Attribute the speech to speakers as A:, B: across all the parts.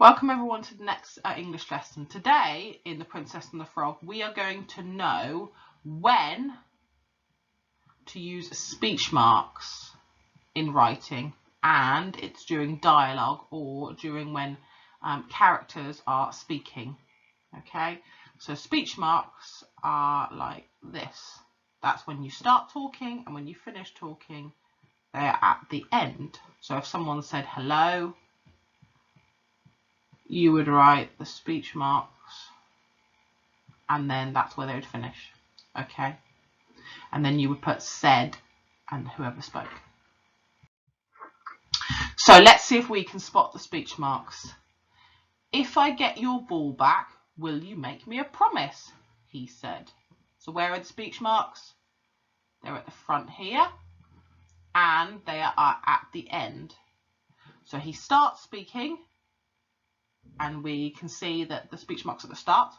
A: Welcome everyone to the next English lesson. Today in The Princess and the Frog we are going to know when to use speech marks in writing, and it's during dialogue or during when characters are speaking. Okay, so speech marks are like this. That's when you start talking, and when you finish talking they are at the end. So if someone said hello, you would write the speech marks and then that's where they would finish. Okay, and then you would put said and whoever spoke. So let's see if we can spot the speech marks. If I get your ball back, will you make me a promise? He said. So where are the speech marks? They're at the front here and they are at the end. So he starts speaking and we can see that the speech marks at the start.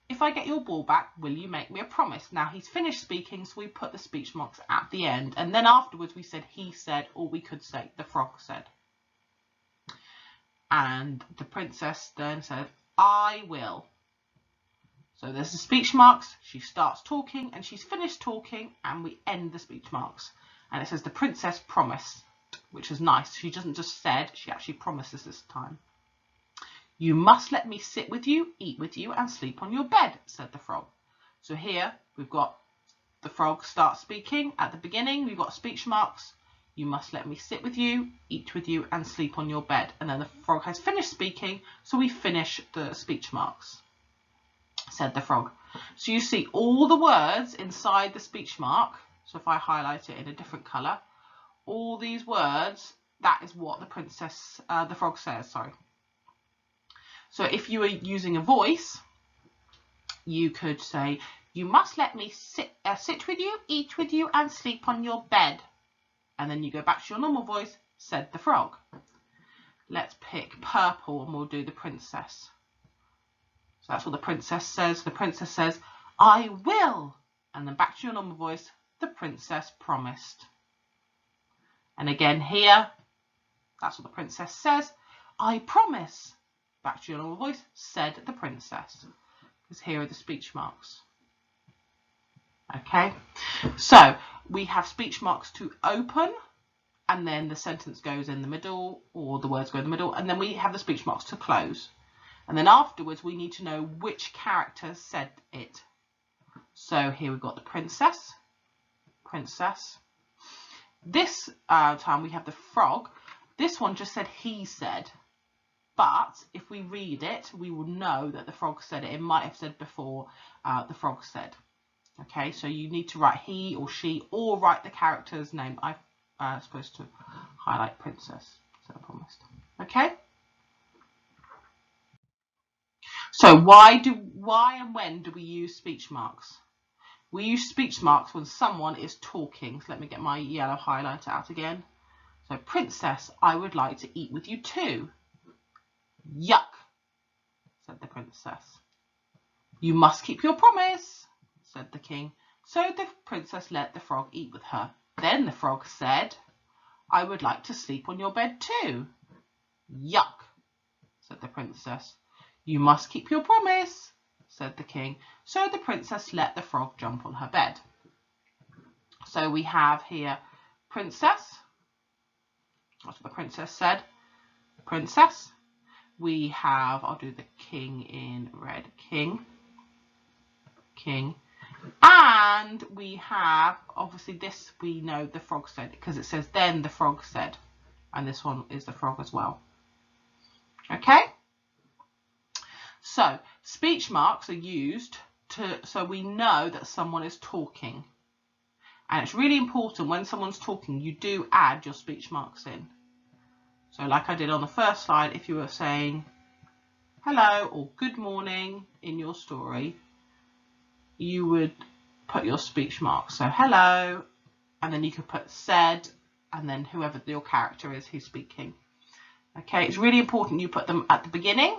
A: If I get your ball back, will you make me a promise? Now he's finished speaking, so we put the speech marks at the end, and then afterwards we said he said, or we could say the frog said. And the princess then said, I will. So there's the speech marks. She starts talking and she's finished talking, and we end the speech marks. And it says the princess promised, which is nice. She doesn't just said, she actually promises this time. You must let me sit with you, eat with you, and sleep on your bed, said the frog. So here we've got the frog start speaking. At the beginning, we've got speech marks. You must let me sit with you, eat with you, and sleep on your bed. And then the frog has finished speaking, so we finish the speech marks, said the frog. So you see all the words inside the speech mark. So if I highlight it in a different colour, all these words, that is what the frog says, sorry. So if you were using a voice, you could say, you must let me sit with you, eat with you, and sleep on your bed. And then you go back to your normal voice, said the frog. Let's pick purple and we'll do the princess. So that's what the princess says. The princess says, I will. And then back to your normal voice, the princess promised. And again here, that's what the princess says, I promise. Back to your normal voice, said the princess. Because here are the speech marks. Okay, so we have speech marks to open, and then the sentence goes in the middle, or the words go in the middle, and then we have the speech marks to close. And then afterwards we need to know which character said it. So here we've got the princess. This time we have the frog. This one just said he said. But if we read it, we will know that the frog said it. It might have said before the frog said. Okay, so you need to write he or she, or write the character's name. I'm supposed to highlight princess, so I promised. Okay. So why and when do we use speech marks? We use speech marks when someone is talking. So let me get my yellow highlighter out again. So princess, I would like to eat with you too. Yuck, said the princess. You must keep your promise, said the king. So the princess let the frog eat with her. Then the frog said, I would like to sleep on your bed too. Yuck, said the princess. You must keep your promise, said the king. So the princess let the frog jump on her bed. So we have here princess. That's what the princess said. Princess. We have, I'll do the king in red, king, and we have, obviously this we know the frog said, because it says then the frog said, and this one is the frog as well. Okay, so speech marks are used so we know that someone is talking, and it's really important when someone's talking you do add your speech marks in. So like I did on the first slide, if you were saying hello or good morning in your story, you would put your speech marks. So hello, and then you could put said, and then whoever your character is who's speaking. Okay, it's really important you put them at the beginning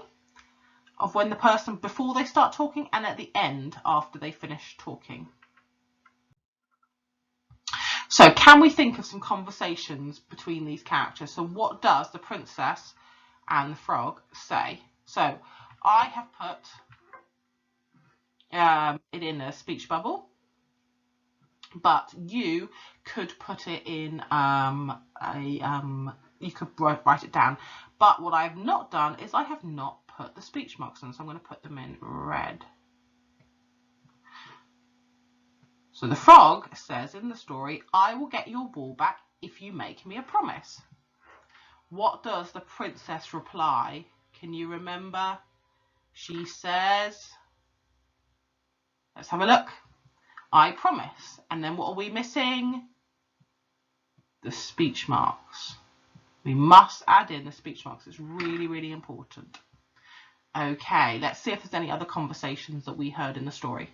A: of when the person, before they start talking, and at the end after they finish talking. So can we think of some conversations between these characters? So what does the princess and the frog say. So I have put it in a speech bubble, but you could put it in you could write it down. But what I have not done is I have not put the speech marks in, so I'm going to put them in red. So the frog says in the story, I will get your ball back if you make me a promise. What does the princess reply? Can you remember? She says, let's have a look. I promise. And then what are we missing? The speech marks. We must add in the speech marks. It's really, really important. Okay, let's see if there's any other conversations that we heard in the story.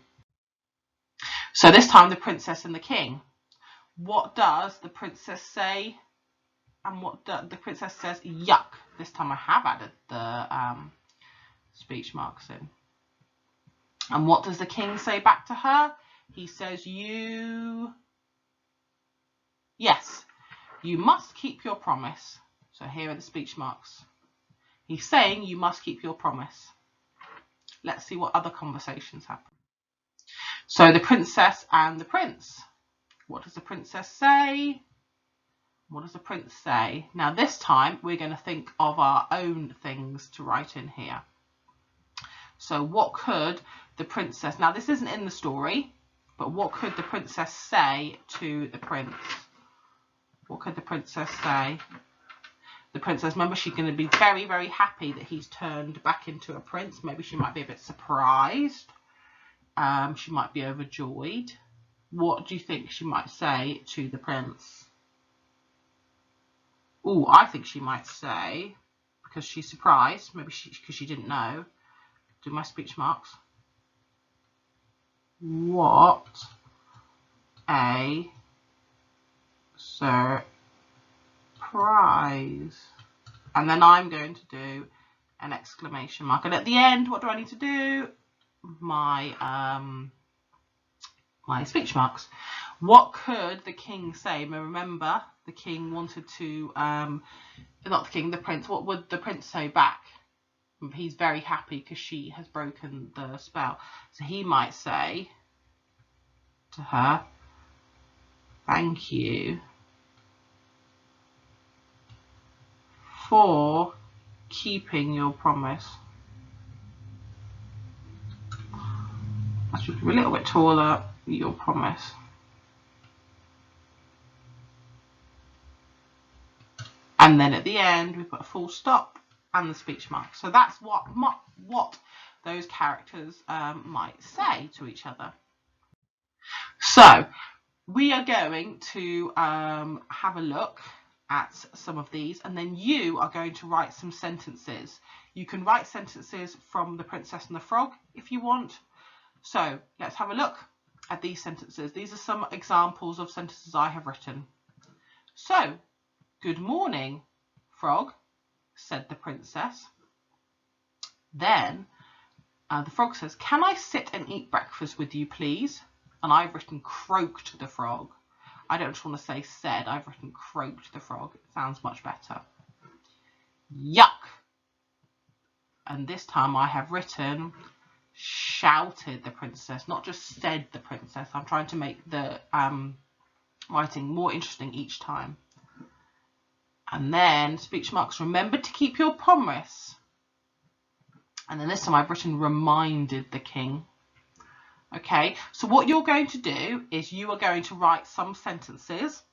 A: So this time the princess and the king. What does the princess say? And what the princess says, yuck. This time I have added the speech marks in. And what does the king say back to her? He says, yes, you must keep your promise. So here are the speech marks. He's saying you must keep your promise. Let's see what other conversations happen. So the princess and the prince. What does the princess say? What does the prince say? Now this time we're going to think of our own things to write in here. So what could the princess, now this isn't in the story, but what could the princess say to the prince? What could the princess say? The princess, remember, she's going to be very, very happy that he's turned back into a prince. Maybe she might be a bit surprised. She might be overjoyed. What do you think she might say to the prince? Oh, I think she might say, because she's surprised, maybe because she didn't know. Do my speech marks. What a surprise. And then I'm going to do an exclamation mark. And at the end, what do I need to do? My my speech marks. What could the king say? Remember, the king wanted to, not the king, the prince. What would the prince say back? He's very happy because she has broken the spell. So he might say to her, thank you for keeping your promise. I should be a little bit taller, your promise. And then at the end, we put a full stop and the speech mark. So that's what those characters might say to each other. So we are going to have a look at some of these, and then you are going to write some sentences. You can write sentences from The Princess and the Frog if you want. So let's have a look at these sentences. These are some examples of sentences I have written. So, good morning, Frog, said the princess. Then the frog says, can I sit and eat breakfast with you, please? And I've written croaked the frog. I don't just want to say said, I've written croaked the frog. It sounds much better. Yuck. And this time I have written shouted the princess, not just said the princess. I'm trying to make the writing more interesting each time. And then speech marks, remember to keep your promise. And then this time I've written reminded the king. Okay, so what you're going to do is you are going to write some sentences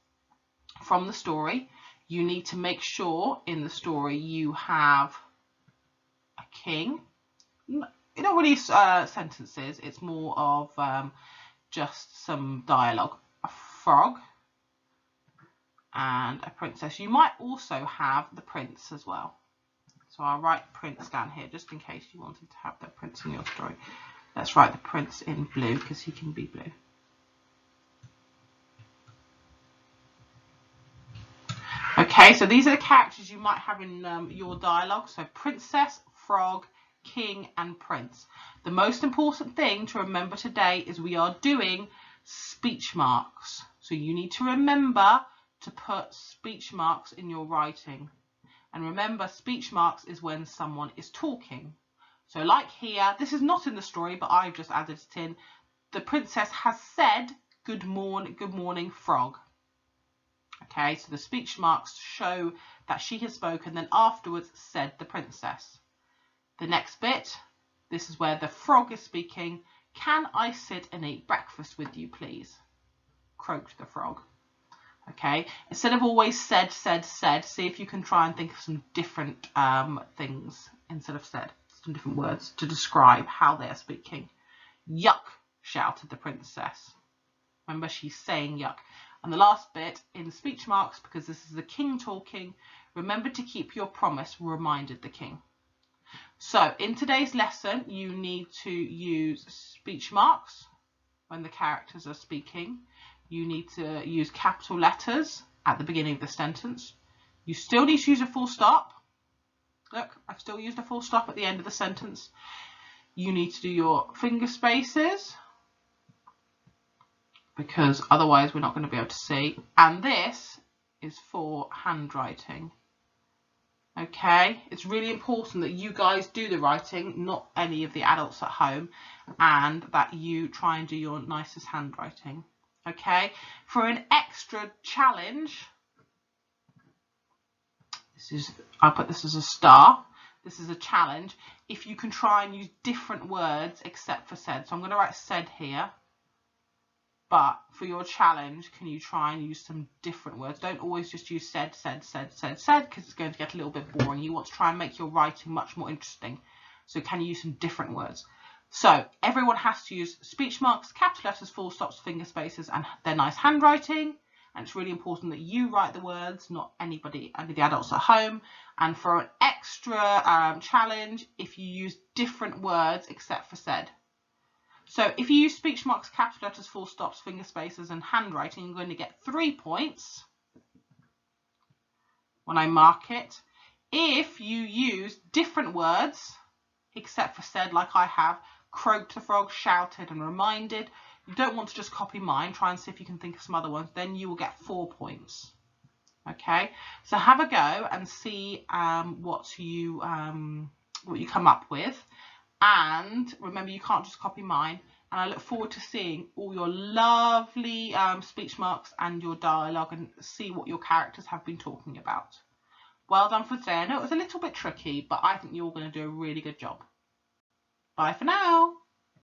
A: from the story. You need to make sure in the story you have a king. Not really sentences, it's more of just some dialogue. A frog and a princess. You might also have the prince as well. So I'll write prince down here just in case you wanted to have the prince in your story. Let's write the prince in blue because he can be blue. Okay, so these are the characters you might have in your dialogue. So princess, frog, king and prince. The most important thing to remember today is we are doing speech marks. So you need to remember to put speech marks in your writing. And remember, speech marks is when someone is talking. So like here, this is not in the story, but I've just added it in. The princess has said, good morning, frog. Okay, so the speech marks show that she has spoken, then afterwards said the princess. The next bit, this is where the frog is speaking. Can I sit and eat breakfast with you, please? Croaked the frog. Okay, instead of always said, see if you can try and think of some different things instead of said, some different words to describe how they are speaking. Yuck, shouted the princess. Remember, she's saying yuck. And the last bit, in speech marks, because this is the king talking, remember to keep your promise, reminded the king. So in today's lesson, you need to use speech marks when the characters are speaking. You need to use capital letters at the beginning of the sentence. You still need to use a full stop. Look, I've still used a full stop at the end of the sentence. You need to do your finger spaces, because otherwise we're not going to be able to see. And this is for handwriting. Okay, it's really important that you guys do the writing, not any of the adults at home, and that you try and do your nicest handwriting. Okay, for an extra challenge, I'll put this as a star. This is a challenge. If you can try and use different words except for said. So I'm going to write said here. But for your challenge, can you try and use some different words? Don't always just use said, because it's going to get a little bit boring. You want to try and make your writing much more interesting. So can you use some different words? So everyone has to use speech marks, capital letters, full stops, finger spaces, and their nice handwriting. And it's really important that you write the words, not any of the adults at home. And for an extra challenge, if you use different words except for said. So if you use speech marks, capital letters, full stops, finger spaces, and handwriting, you're going to get 3 points when I mark it. If you use different words, except for said, like I have, croaked the frog, shouted, and reminded, you don't want to just copy mine, try and see if you can think of some other ones, then you will get 4 points. Okay, so have a go and see what you come up with. And remember, you can't just copy mine. And I look forward to seeing all your lovely speech marks and your dialogue, and see what your characters have been talking about. Well done for today. I know it was a little bit tricky, but I think you're going to do a really good job. Bye for now.